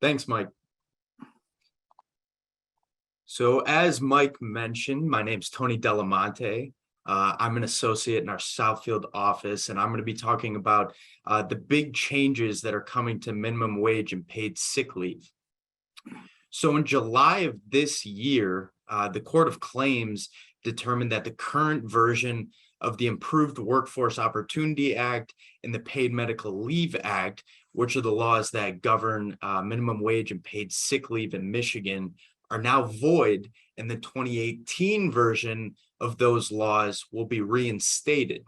Thanks, Mike. So as Mike mentioned, my name's Tony Dalimonte. I'm an associate in our Southfield office, and I'm going to be talking about the big changes that are coming to minimum wage and paid sick leave. So in July of this year, the Court of Claims determined that the current version of the Improved Workforce Opportunity Act and the Paid Medical Leave Act, which are the laws that govern minimum wage and paid sick leave in Michigan, are now void, and the 2018 version of those laws will be reinstated.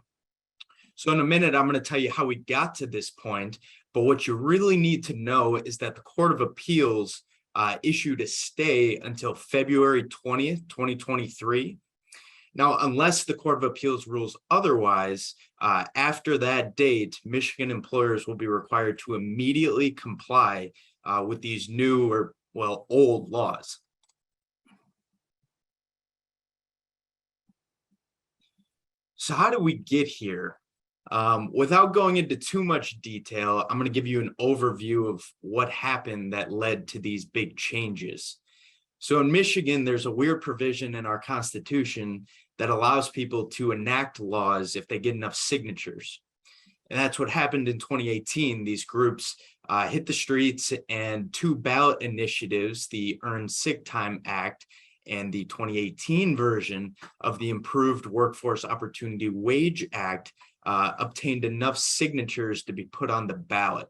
So in a minute, I'm going to tell you how we got to this point, but what you really need to know is that the Court of Appeals issued a stay until February 20th, 2023. Now, unless the Court of Appeals rules otherwise, after that date, Michigan employers will be required to immediately comply with these new or, well, old laws. So how do we get here? Without going into too much detail, I'm going to give you an overview of what happened that led to these big changes. So in Michigan, there's a weird provision in our Constitution that allows people to enact laws if they get enough signatures. And that's what happened in 2018. These groups hit the streets, and two ballot initiatives, the Earned Sick Time Act and the 2018 version of the Improved Workforce Opportunity Wage Act, obtained enough signatures to be put on the ballot.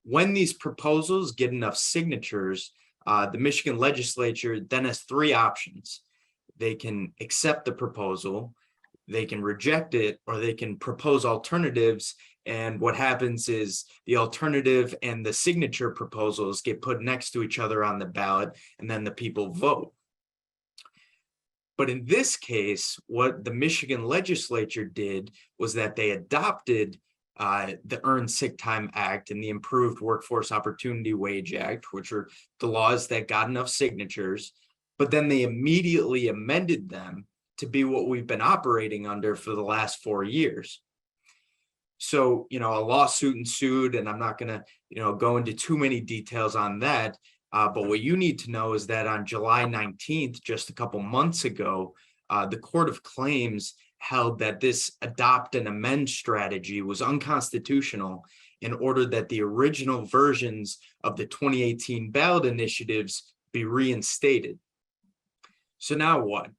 When these proposals get enough signatures, the Michigan legislature then has three options. They can accept the proposal, they can reject it, or they can propose alternatives. And what happens is the alternative and the signature proposals get put next to each other on the ballot, and then the people vote. But in this case, what the Michigan legislature did was that they adopted the Earned Sick Time Act and the Improved Workforce Opportunity Wage Act, which are the laws that got enough signatures, but then they immediately amended them to be what we've been operating under for the last 4 years. So, a lawsuit ensued, and I'm not going to, go into too many details on that. But what you need to know is that on July 19th, just a couple months ago, the Court of Claims held that this adopt and amend strategy was unconstitutional and ordered that the original versions of the 2018 ballot initiatives be reinstated. So now what?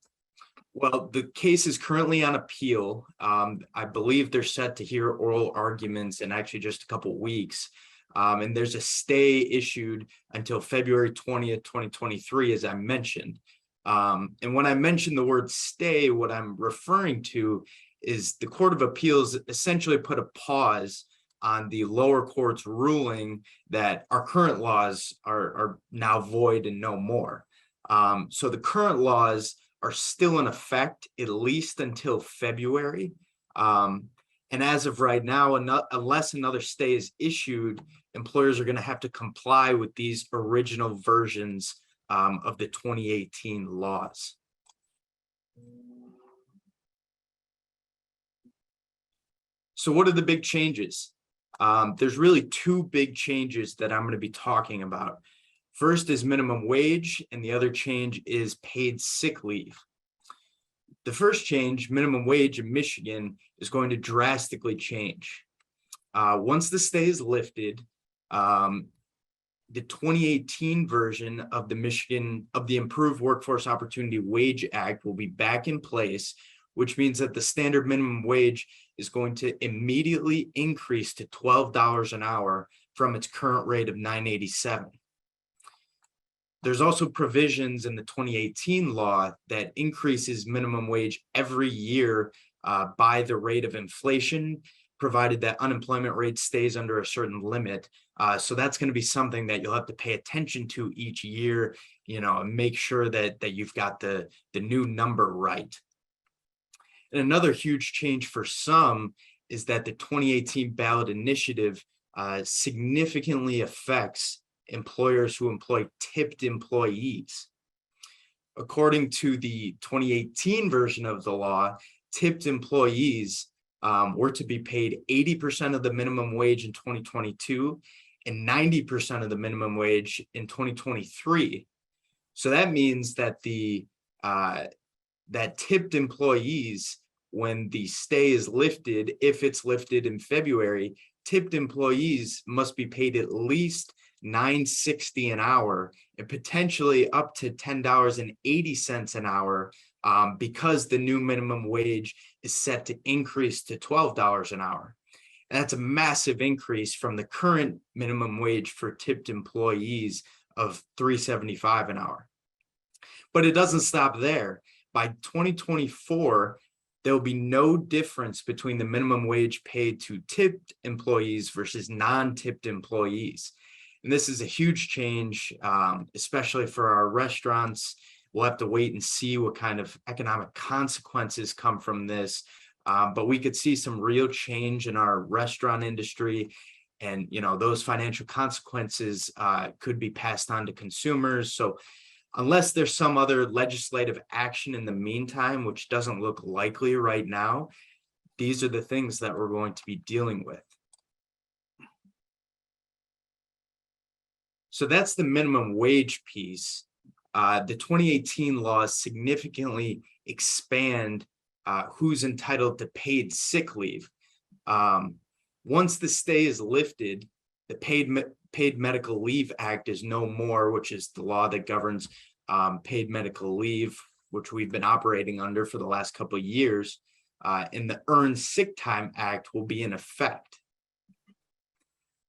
Well, the case is currently on appeal. I believe they're set to hear oral arguments in actually just a couple weeks. And there's a stay issued until February 20th, 2023, as I mentioned. And when I mention the word stay, what I'm referring to is the Court of Appeals essentially put a pause on the lower court's ruling that our current laws are now void and no more. So the current laws are still in effect, at least until February. And as of right now, unless another stay is issued, employers are going to have to comply with these original versions of the 2018 laws. So what are the big changes? There's really two big changes that I'm going to be talking about. First is minimum wage, and the other change is paid sick leave. The first change, minimum wage in Michigan, is going to drastically change. Once the stay is lifted, the 2018 version of the Improved Workforce Opportunity Wage Act will be back in place, which means that the standard minimum wage is going to immediately increase to $12 an hour from its current rate of $9.87. There's also provisions in the 2018 law that increases minimum wage every year by the rate of inflation, provided that unemployment rate stays under a certain limit. So that's going to be something that you'll have to pay attention to each year, and make sure that you've got the new number right. And another huge change for some is that the 2018 ballot initiative significantly affects employers who employ tipped employees. According to the 2018 version of the law, tipped employees were to be paid 80% of the minimum wage in 2022 and 90% of the minimum wage in 2023. So that means that that tipped employees, when the stay is lifted, if it's lifted in February, tipped employees must be paid at least $9.60 an hour and potentially up to $10.80 an hour, because the new minimum wage is set to increase to $12 an hour. And that's a massive increase from the current minimum wage for tipped employees of $3.75 an hour. But it doesn't stop there. By 2024, there will be no difference between the minimum wage paid to tipped employees versus non-tipped employees. And this is a huge change, especially for our restaurants. We'll have to wait and see what kind of economic consequences come from this. But we could see some real change in our restaurant industry. And, those financial consequences could be passed on to consumers. So unless there's some other legislative action in the meantime, which doesn't look likely right now, these are the things that we're going to be dealing with. So that's the minimum wage piece. The 2018 laws significantly expand who's entitled to paid sick leave. Once the stay is lifted, the Paid Medical Leave Act is no more, which is the law that governs paid medical leave, which we've been operating under for the last couple of years, and the Earned Sick Time Act will be in effect.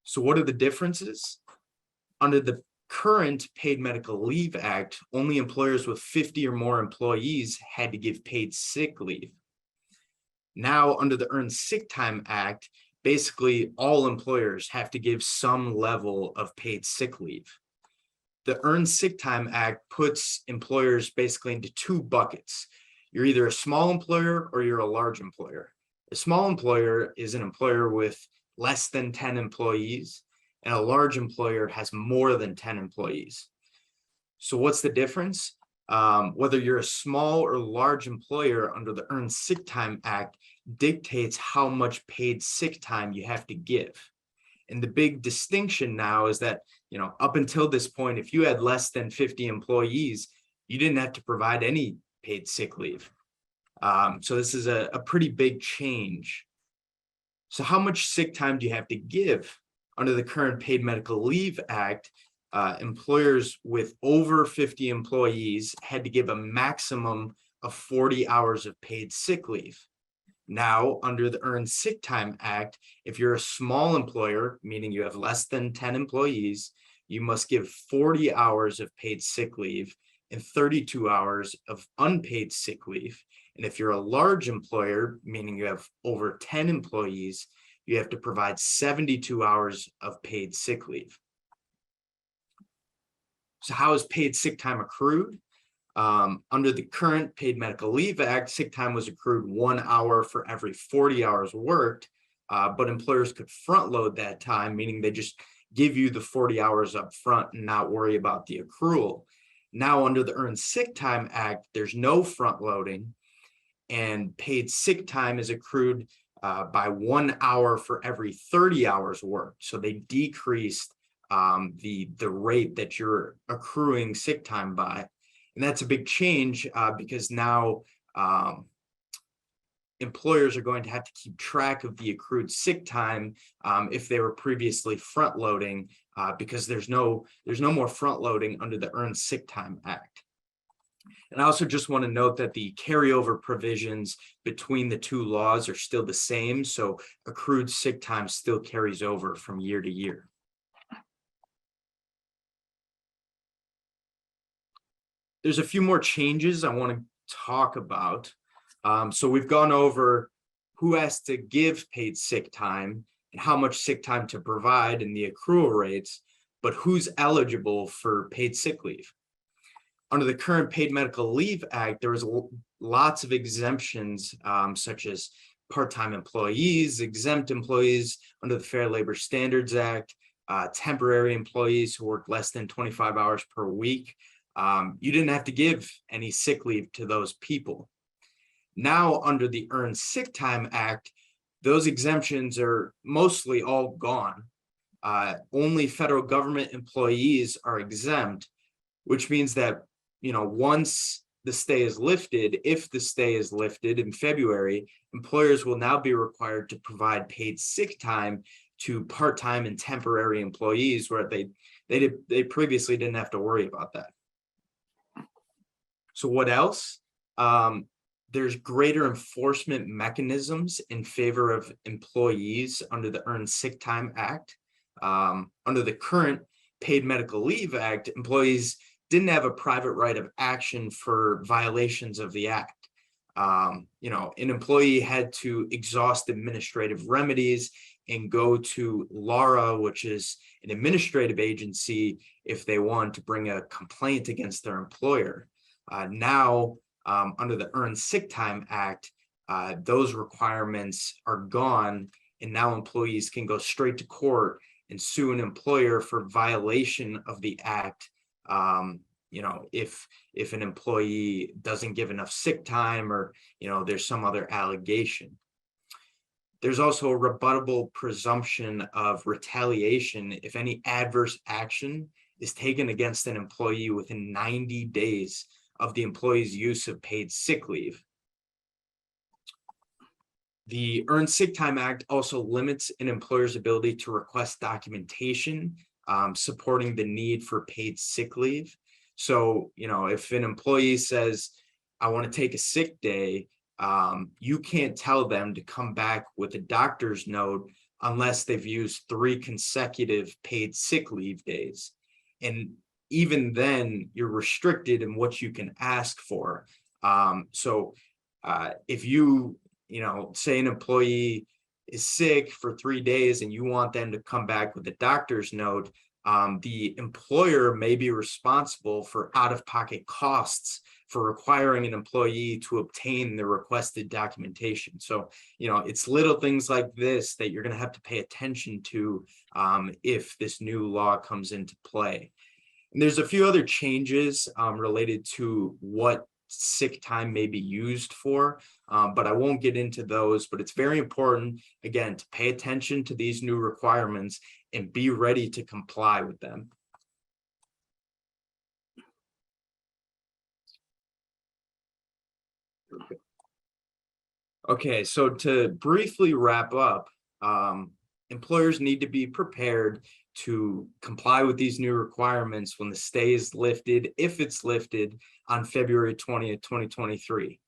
So what are the differences? Under the current Paid Medical Leave Act, only employers with 50 or more employees had to give paid sick leave. Now, under the Earned Sick Time Act, basically all employers have to give some level of paid sick leave. The Earned Sick Time Act puts employers basically into two buckets. You're either a small employer or you're a large employer. A small employer is an employer with less than 10 employees, and a large employer has more than 10 employees. So what's the difference? Whether you're a small or large employer, under the Earned Sick Time Act dictates how much paid sick time you have to give. And the big distinction now is that, up until this point, if you had less than 50 employees, you didn't have to provide any paid sick leave. So this is a pretty big change. So how much sick time do you have to give? Under the current Paid Medical Leave Act, employers with over 50 employees had to give a maximum of 40 hours of paid sick leave. Now, under the Earned Sick Time Act, if you're a small employer, meaning you have less than 10 employees, you must give 40 hours of paid sick leave and 32 hours of unpaid sick leave. And if you're a large employer, meaning you have over 10 employees, you have to provide 72 hours of paid sick leave. So how is paid sick time accrued? Under the current Paid Medical Leave Act, sick time was accrued 1 hour for every 40 hours worked, but employers could front load that time, meaning they just give you the 40 hours up front and not worry about the accrual. Now, under the Earned Sick Time Act, there's no front loading, and paid sick time is accrued by 1 hour for every 30 hours worked. So they decreased the rate that you're accruing sick time by. And that's a big change because now employers are going to have to keep track of the accrued sick time if they were previously front loading, because there's no more front loading under the Earned Sick Time Act. And I also just want to note that the carryover provisions between the two laws are still the same, so accrued sick time still carries over from year to year. There's a few more changes I want to talk about. So we've gone over who has to give paid sick time and how much sick time to provide and the accrual rates, but who's eligible for paid sick leave. Under the current Paid Medical Leave Act, there was lots of exemptions, such as part-time employees, exempt employees under the Fair Labor Standards Act, temporary employees who work less than 25 hours per week. You didn't have to give any sick leave to those people. Now, under the Earned Sick Time Act, those exemptions are mostly all gone. only federal government employees are exempt, which means that, once the stay is lifted, if the stay is lifted in February, employers will now be required to provide paid sick time to part-time and temporary employees, where they previously didn't have to worry about that. So what else? There's greater enforcement mechanisms in favor of employees under the Earned Sick Time Act. Under the current Paid Medical Leave Act, employees didn't have a private right of action for violations of the act. An employee had to exhaust administrative remedies and go to LARA, which is an administrative agency, if they want to bring a complaint against their employer. Now, under the Earned Sick Time Act, those requirements are gone, and now employees can go straight to court and sue an employer for violation of the act. If an employee doesn't give enough sick time, or there's some other allegation. There's also a rebuttable presumption of retaliation if any adverse action is taken against an employee within 90 days of the employee's use of paid sick leave. The Earned Sick Time Act also limits an employer's ability to request documentation supporting the need for paid sick leave. So, if an employee says, I want to take a sick day, you can't tell them to come back with a doctor's note unless they've used 3 consecutive paid sick leave days. And even then, you're restricted in what you can ask for. If you, say an employee is sick for 3 days and you want them to come back with a doctor's note, the employer may be responsible for out-of-pocket costs for requiring an employee to obtain the requested documentation. So, it's little things like this that you're going to have to pay attention to if this new law comes into play. And there's a few other changes related to what sick time may be used for, but I won't get into those. But it's very important, again, to pay attention to these new requirements and be ready to comply with them. Okay, so to briefly wrap up, employers need to be prepared to comply with these new requirements when the stay is lifted, if it's lifted on February 20th, 2023.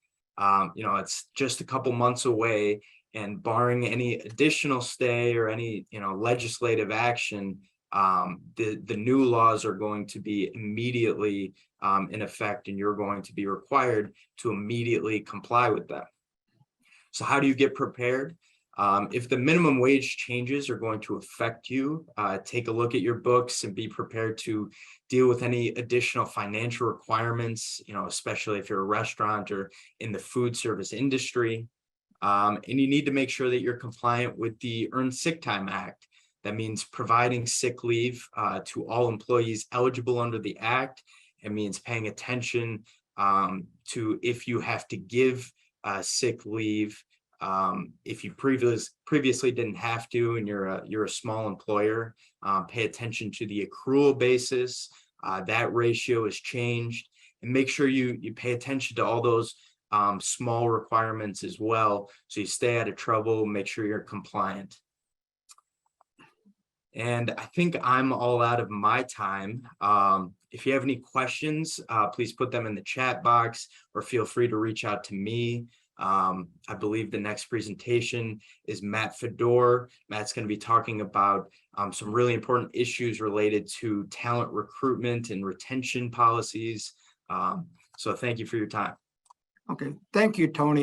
It's just a couple months away, and barring any additional stay or any, legislative action, the new laws are going to be immediately in effect, and you're going to be required to immediately comply with them. So how do you get prepared? If the minimum wage changes are going to affect you, take a look at your books and be prepared to deal with any additional financial requirements, especially if you're a restaurant or in the food service industry. And you need to make sure that you're compliant with the Earned Sick Time Act. That means providing sick leave to all employees eligible under the act. It means paying attention to if you have to give sick leave. If you previously didn't have to, and you're a small employer, pay attention to the accrual basis. That ratio has changed, and make sure you pay attention to all those small requirements as well, so you stay out of trouble, make sure you're compliant. And I think I'm all out of my time. If you have any questions, please put them in the chat box, or feel free to reach out to me. I believe the next presentation is Matt Fedor. Matt's going to be talking about some really important issues related to talent recruitment and retention policies. So thank you for your time. Okay, thank you, Tony.